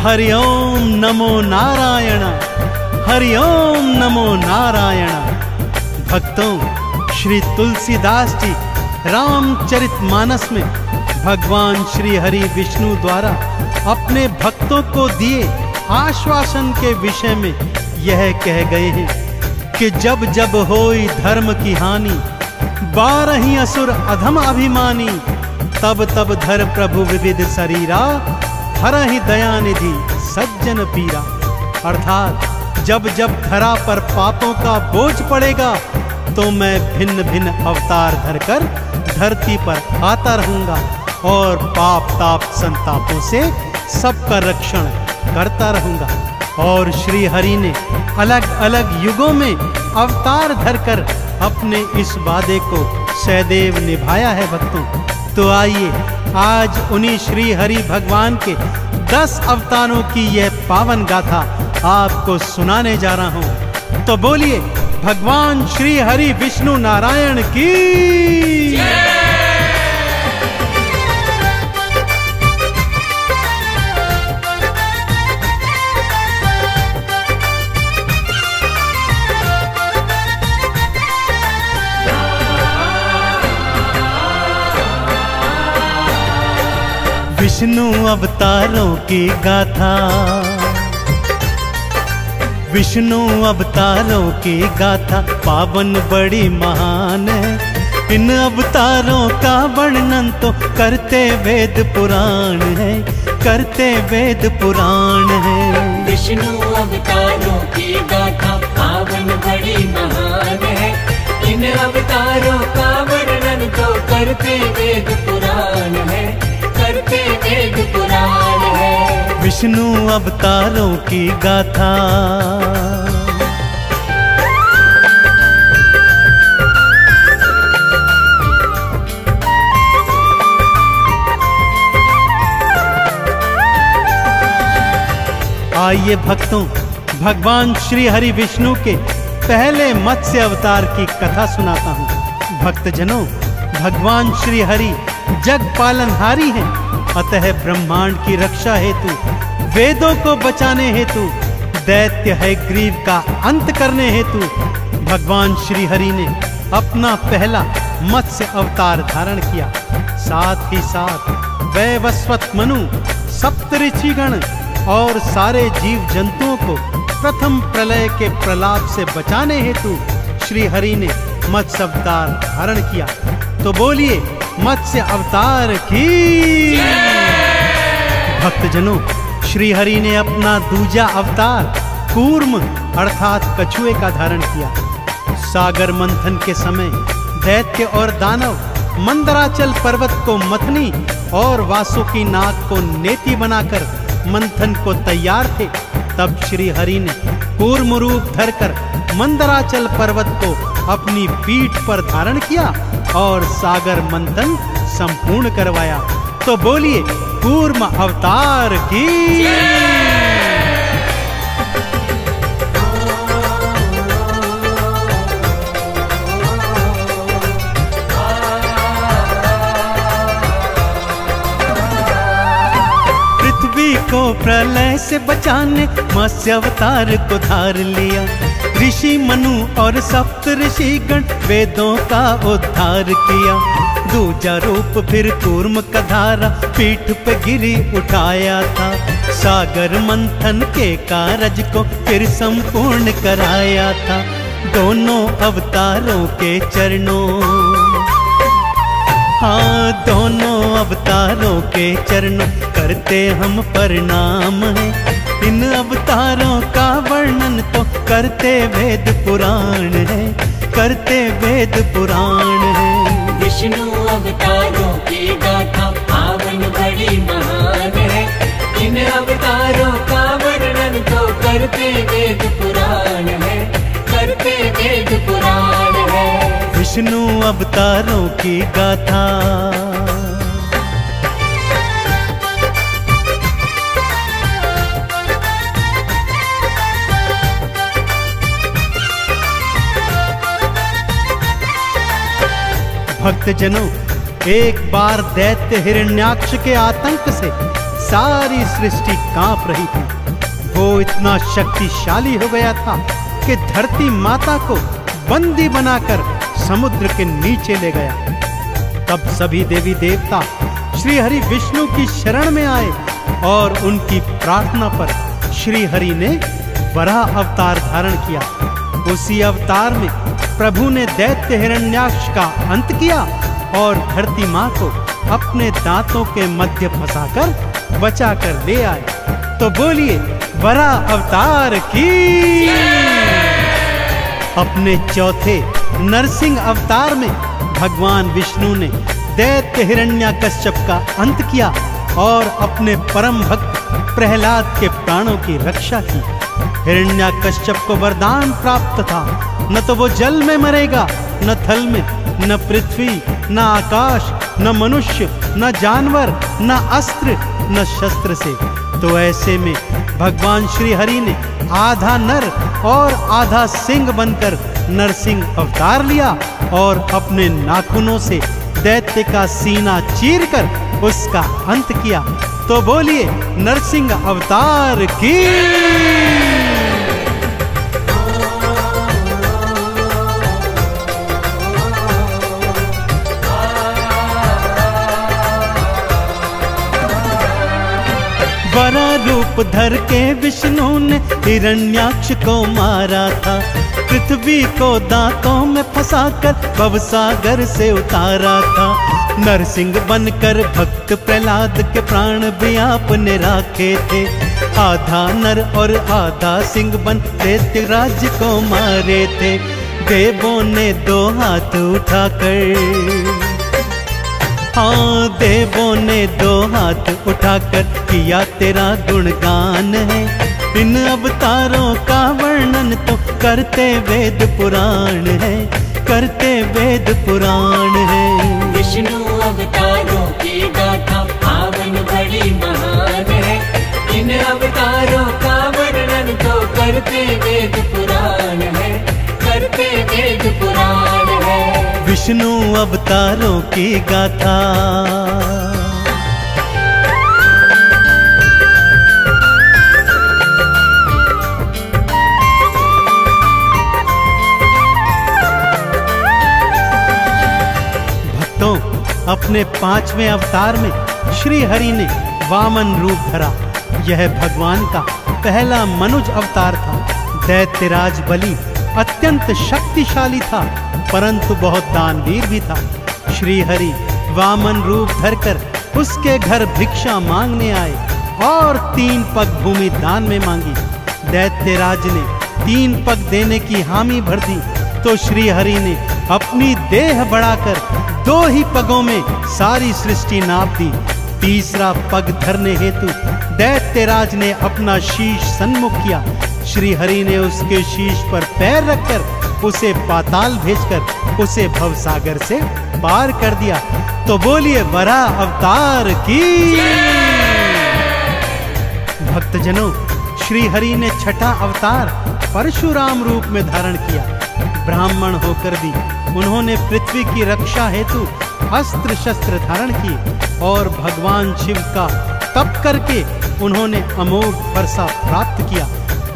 हरि ओम नमो नारायण, हरि ओम नमो नारायण। भक्तों, श्री तुलसीदास जी रामचरितमानस में भगवान श्री हरि विष्णु द्वारा अपने भक्तों को दिए आश्वासन के विषय में यह कह गए हैं कि जब जब होई धर्म की हानि, 12 असुर अधम अभिमानी, तब तब धर प्रभु विविध शरीरा, हरहि दयानिधि सज्जन पीरा। अर्थात जब जब धरा पर पापों का बोझ पड़ेगा तो मैं भिन्न भिन्न अवतार धरकर धरती पर आता रहूंगा और पाप ताप संतापों से सबका रक्षण करता रहूंगा। और श्री हरि ने अलग अलग युगों में अवतार धरकर अपने इस वादे को सदैव निभाया है। भक्तों, तो आइए आज उन्हीं श्री हरि भगवान के 10 अवतारों की यह पावन गाथा आपको सुनाने जा रहा हूं। तो बोलिए भगवान श्री हरि विष्णु नारायण की जय। विष्णु अवतारों की गाथा, विष्णु अवतारों की गाथा पावन बड़ी महान है। इन अवतारों का वर्णन तो करते वेद पुराण है, करते वेद पुराण है। विष्णु अवतारों की गाथा पावन बड़ी महान है। इन अवतारों का वर्णन तो करते वेद पुराण है, करते वेद पुराण है। विष्णु अवतारों की गाथा। आइए भक्तों, भगवान श्री हरि विष्णु के पहले मत्स्य अवतार की कथा सुनाता हूँ। भक्तजनों, भगवान श्री हरि जग पालनहारी हैं, अतः ब्रह्मांड की रक्षा हेतु, वेदों को बचाने हेतु, दैत्य है ग्रीव का अंत करने हेतु भगवान श्री हरि ने अपना पहला मत्स्य अवतार धारण किया। साथ ही साथ वैवस्वत मनु, सप्तऋषिगण और सारे जीव जंतुओं को प्रथम प्रलय के प्रलाप से बचाने हेतु श्री हरि ने मत्स्य अवतार धारण किया। तो बोलिए मत्स्य अवतार की। भक्तजनों, श्री हरि ने अपना दूजा अवतार कूर्म अर्थात कछुए का धारण किया। सागर मंथन के समय दैत्य और दानव मंदराचल पर्वत को मथनी और वासुकी नाग को नेति बनाकर मंथन को तैयार थे। तब श्री हरि ने कूर्म रूप धरकर मंदराचल पर्वत को अपनी पीठ पर धारण किया और सागर मंथन संपूर्ण करवाया। तो बोलिए कूर्म अवतार की। पृथ्वी को प्रलय से बचाने मत्स्य अवतार को धार लिया। ऋषि मनु और सप्त ऋषिगण वेदों का उद्धार किया। दूजा रूप फिर कूर्म का धारा पीठ पे गिरी उठाया था। सागर मंथन के कारज को फिर संपूर्ण कराया था। दोनों अवतारों के चरणों, हाँ दोनों अवतारों के चरणों करते हम प्रणाम हैं। इन अवतारों का वर्णन तो करते वेद पुराण है, करते वेद पुराण है। विष्णु अवतारों की गाथा पावन बड़ी महान है। इन अवतारों का वर्णन तो करते वेद पुराण है, करते वेद पुराण है। विष्णु अवतारों की गाथा। भक्तजनों, एक बार दैत्य हिरण्याक्ष के आतंक से सारी सृष्टि कांप रही थी। वो इतना शक्तिशाली हो गया था कि धरती माता को बंदी बनाकर समुद्र के नीचे ले गया। तब सभी देवी देवता श्री हरि विष्णु की शरण में आए और उनकी प्रार्थना पर श्री हरि ने वराह अवतार धारण किया। उसी अवतार में प्रभु ने दैत्य हिरण्याक्ष का अंत किया और धरती माँ को अपने दांतों के मध्य फंसाकर बचाकर ले आए। तो बोलिए वराह अवतार की। अपने चौथे नरसिंह अवतार में भगवान विष्णु ने दैत्य हिरण्याकश्यप का अंत किया और अपने परम भक्त प्रहलाद के प्राणों की रक्षा की। हिरण्याकश्यप को वरदान प्राप्त था, न तो वो जल में मरेगा, न थल में, न पृथ्वी, न आकाश, न मनुष्य, न जानवर, न अस्त्र, न शस्त्र से। तो ऐसे में भगवान श्री हरि ने आधा नर और आधा सिंह बनकर नरसिंह अवतार लिया और अपने नाखूनों से दैत्य का सीना चीरकर उसका अंत किया। तो बोलिए नरसिंह अवतार की। वरा रूप धर के विष्णु ने हिरण्याक्ष को मारा था। पृथ्वी को दांतों में फंसाकर भवसागर से उतारा था। नरसिंह बनकर भक्त प्रहलाद के प्राण भी आपने राखे थे। आधा नर और आधा सिंह बन दैत्य राज्य को मारे थे। देवों ने दो हाथ उठाकर, हाँ देवों ने दो हाथ उठाकर किया तेरा गुणगान है। इन अवतारों का वर्णन तो करते वेद पुराण है, करते वेद पुराण है। विष्णु अवतारों की गाथा पावन बड़ी महान है। इन अवतारों का वर्णन तो करते वेद पुराण है, करते वेद पुराण है। विष्णु अवतारों की गाथा। भक्तों, अपने 5वें अवतार में श्री हरि ने वामन रूप धरा। यह भगवान का पहला मनुज अवतार था। दैत्यराज बलि अत्यंत शक्तिशाली था, परंतु बहुत दानवीर भी था। श्री हरि वामन रूप धरकर उसके घर भिक्षा मांगने आए और 3 पग भूमि दान में मांगी। दैत्यराज ने 3 पग देने की हामी भर दी तो श्री हरि ने अपनी देह बढ़ाकर 2 ही पगों में सारी सृष्टि नाप दी। तीसरा पग धरने हेतु दैत्यराज ने अपना शीश सन्मुख किया। श्री हरि ने उसके शीश पर पैर रखकर उसे पाताल भेजकर उसे भवसागर से पार कर दिया। तो बोलिए वराह अवतार की। भक्तजनों, श्री हरि ने छठा अवतार परशुराम रूप में धारण किया। ब्राह्मण होकर भी उन्होंने पृथ्वी की रक्षा हेतु अस्त्र शस्त्र धारण किए और भगवान शिव का तप करके उन्होंने अमोघ फरसा प्राप्त किया।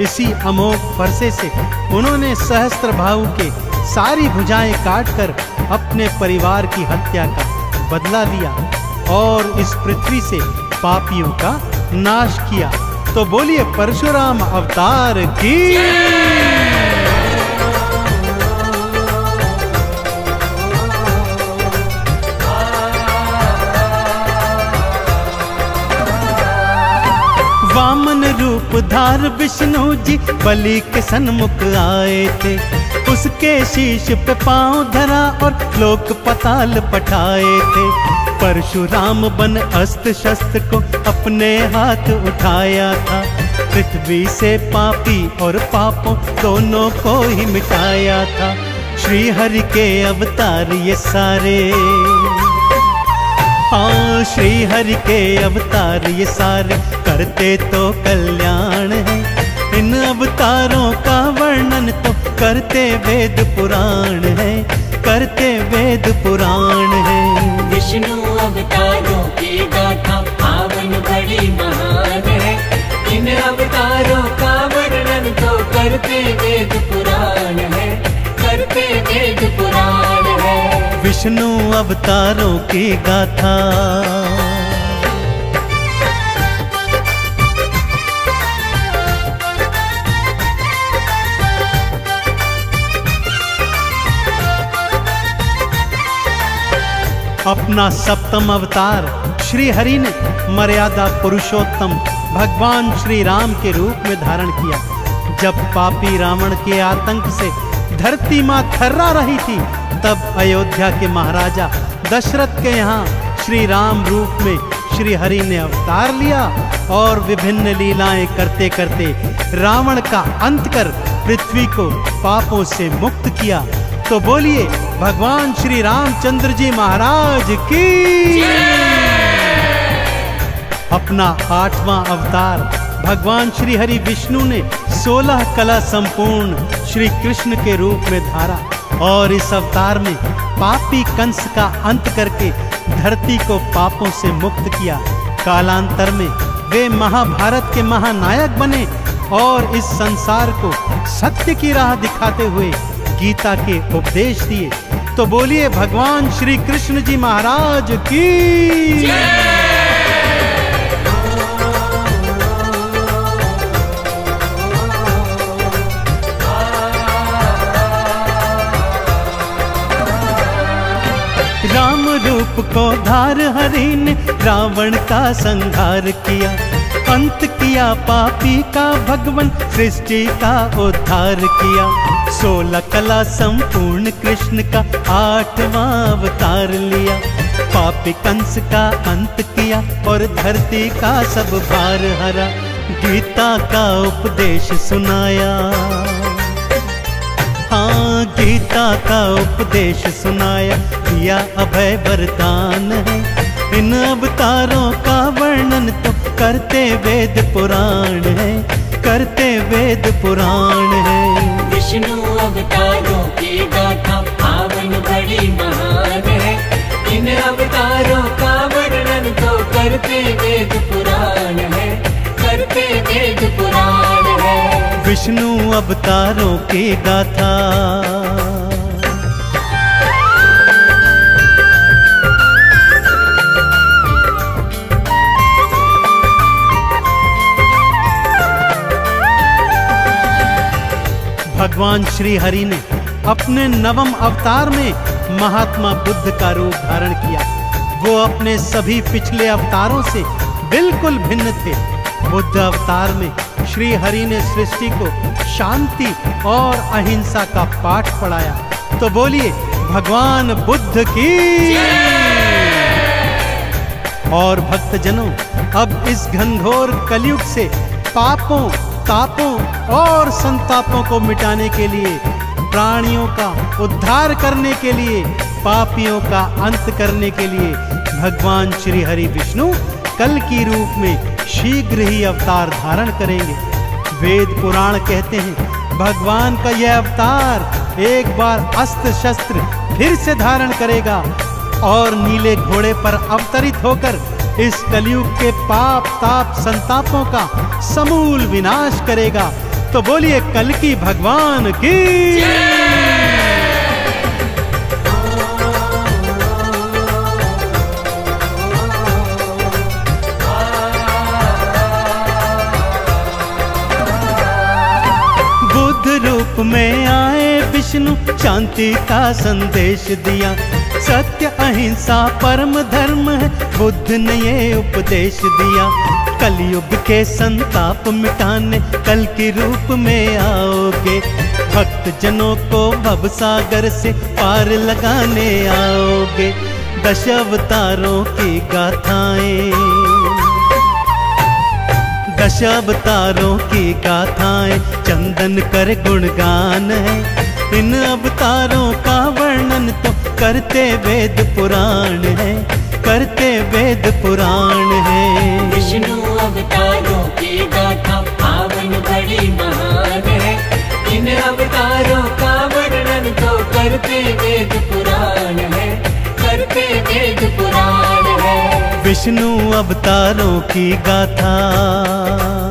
इसी अमोघ फरसे से उन्होंने सहस्त्रबाहु के सारी भुजाएं काटकर अपने परिवार की हत्या का बदला लिया और इस पृथ्वी से पापियों का नाश किया। तो बोलिए परशुराम अवतार की। वामन रूप धार विष्णु जी बलि के सन्मुख आए थे। उसके शीश पे पांव धरा और लोक पताल पठाए थे। परशुराम बन अस्त्र शस्त्र को अपने हाथ उठाया था। पृथ्वी से पापी और पापों दोनों को ही मिटाया था। श्री हरि के अवतार ये सारे, हाँ श्री हरि के अवतार ये सारे करते तो कल्याण है। इन अवतारों का वर्णन तो करते वेद पुराण है, करते वेद पुराण है। विष्णु अवतारों की गाथा पावन पावन बड़ी महान है। इन अवतारों का वर्णन तो करते वेद पुराण है, करते वेद पुराण है। विष्णु अवतारों की गाथा अपना सप्तम अवतार श्री हरि ने मर्यादा पुरुषोत्तम भगवान श्री राम के रूप में धारण किया। जब पापी रावण के आतंक से धरती मां थर्रा रही थी, तब अयोध्या के महाराजा दशरथ के यहाँ श्री राम रूप में श्री हरि ने अवतार लिया और विभिन्न लीलाएं करते करते रावण का अंत कर पृथ्वी को पापों से मुक्त किया। तो बोलिए भगवान श्री रामचंद्र जी महाराज की। अपना 8वां अवतार भगवान श्री हरि विष्णु ने 16 कला संपूर्ण श्री कृष्ण के रूप में धारा और इस अवतार में पापी कंस का अंत करके धरती को पापों से मुक्त किया। कालांतर में वे महाभारत के महानायक बने और इस संसार को सत्य की राह दिखाते हुए गीता के उपदेश दिए। तो बोलिए भगवान श्री कृष्ण जी महाराज की। राम रूप को धार हरि ने रावण का संहार किया, अंत किया पापी का भगवान सृष्टि का उद्धार किया। 16 कला संपूर्ण कृष्ण का 8वां अवतार लिया, पापी कंस का अंत किया और धरती का सब भार हरा। गीता का उपदेश सुनाया, हाँ गीता का उपदेश सुनाया, दिया अभय वरदान है। इन अवतारों का वर्णन तो करते वेद पुराण है, करते वेद पुराण है। विष्णु अवतारों की गाथा पावन बड़ी महान है। इन अवतारों का वर्णन तो करते वेद पुराण है, करते वेद पुराण है। विष्णु अवतारों की गाथा भगवान श्री हरि ने अपने 9वें अवतार में महात्मा बुद्ध का रूप धारण किया। वो अपने सभी पिछले अवतारों से बिल्कुल भिन्न थे। बुद्ध अवतार में श्री हरि ने सृष्टि को शांति और अहिंसा का पाठ पढ़ाया। तो बोलिए भगवान बुद्ध की। और भक्तजनों, अब इस घनघोर कलयुग से पापों तापों और संतापों को मिटाने के लिए, प्राणियों का उद्धार करने के लिए, पापियों का अंत करने के लिए भगवान श्री हरि विष्णु कल की रूप में शीघ्र ही अवतार धारण करेंगे। वेद पुराण कहते हैं भगवान का यह अवतार एक बार अस्त्र शस्त्र फिर से धारण करेगा और नीले घोड़े पर अवतरित होकर इस कलयुग के पाप ताप संतापों का समूल विनाश करेगा। तो बोलिए कल की भगवान की। बुद्ध रूप में आए विष्णु शांति का संदेश दिया। सत्य अहिंसा परम धर्म है, बुद्ध ने ये उपदेश दिया। कलयुग के संताप मिटाने कल के रूप में आओगे, भक्त जनों को भव सागर से पार लगाने आओगे। 10 अवतारों की गाथाएं, 10 अवतारों की गाथाएं चंदन कर गुणगान है। इन अवतारों का वर्णन तो करते वेद पुराण है, करते वेद पुराण है। विष्णु अवतारों की गाथा पावन बड़ी महान है। इन अवतारों का वर्णन तो करते वेद पुराण है, करते वेद पुराण है। विष्णु अवतारों की गाथा।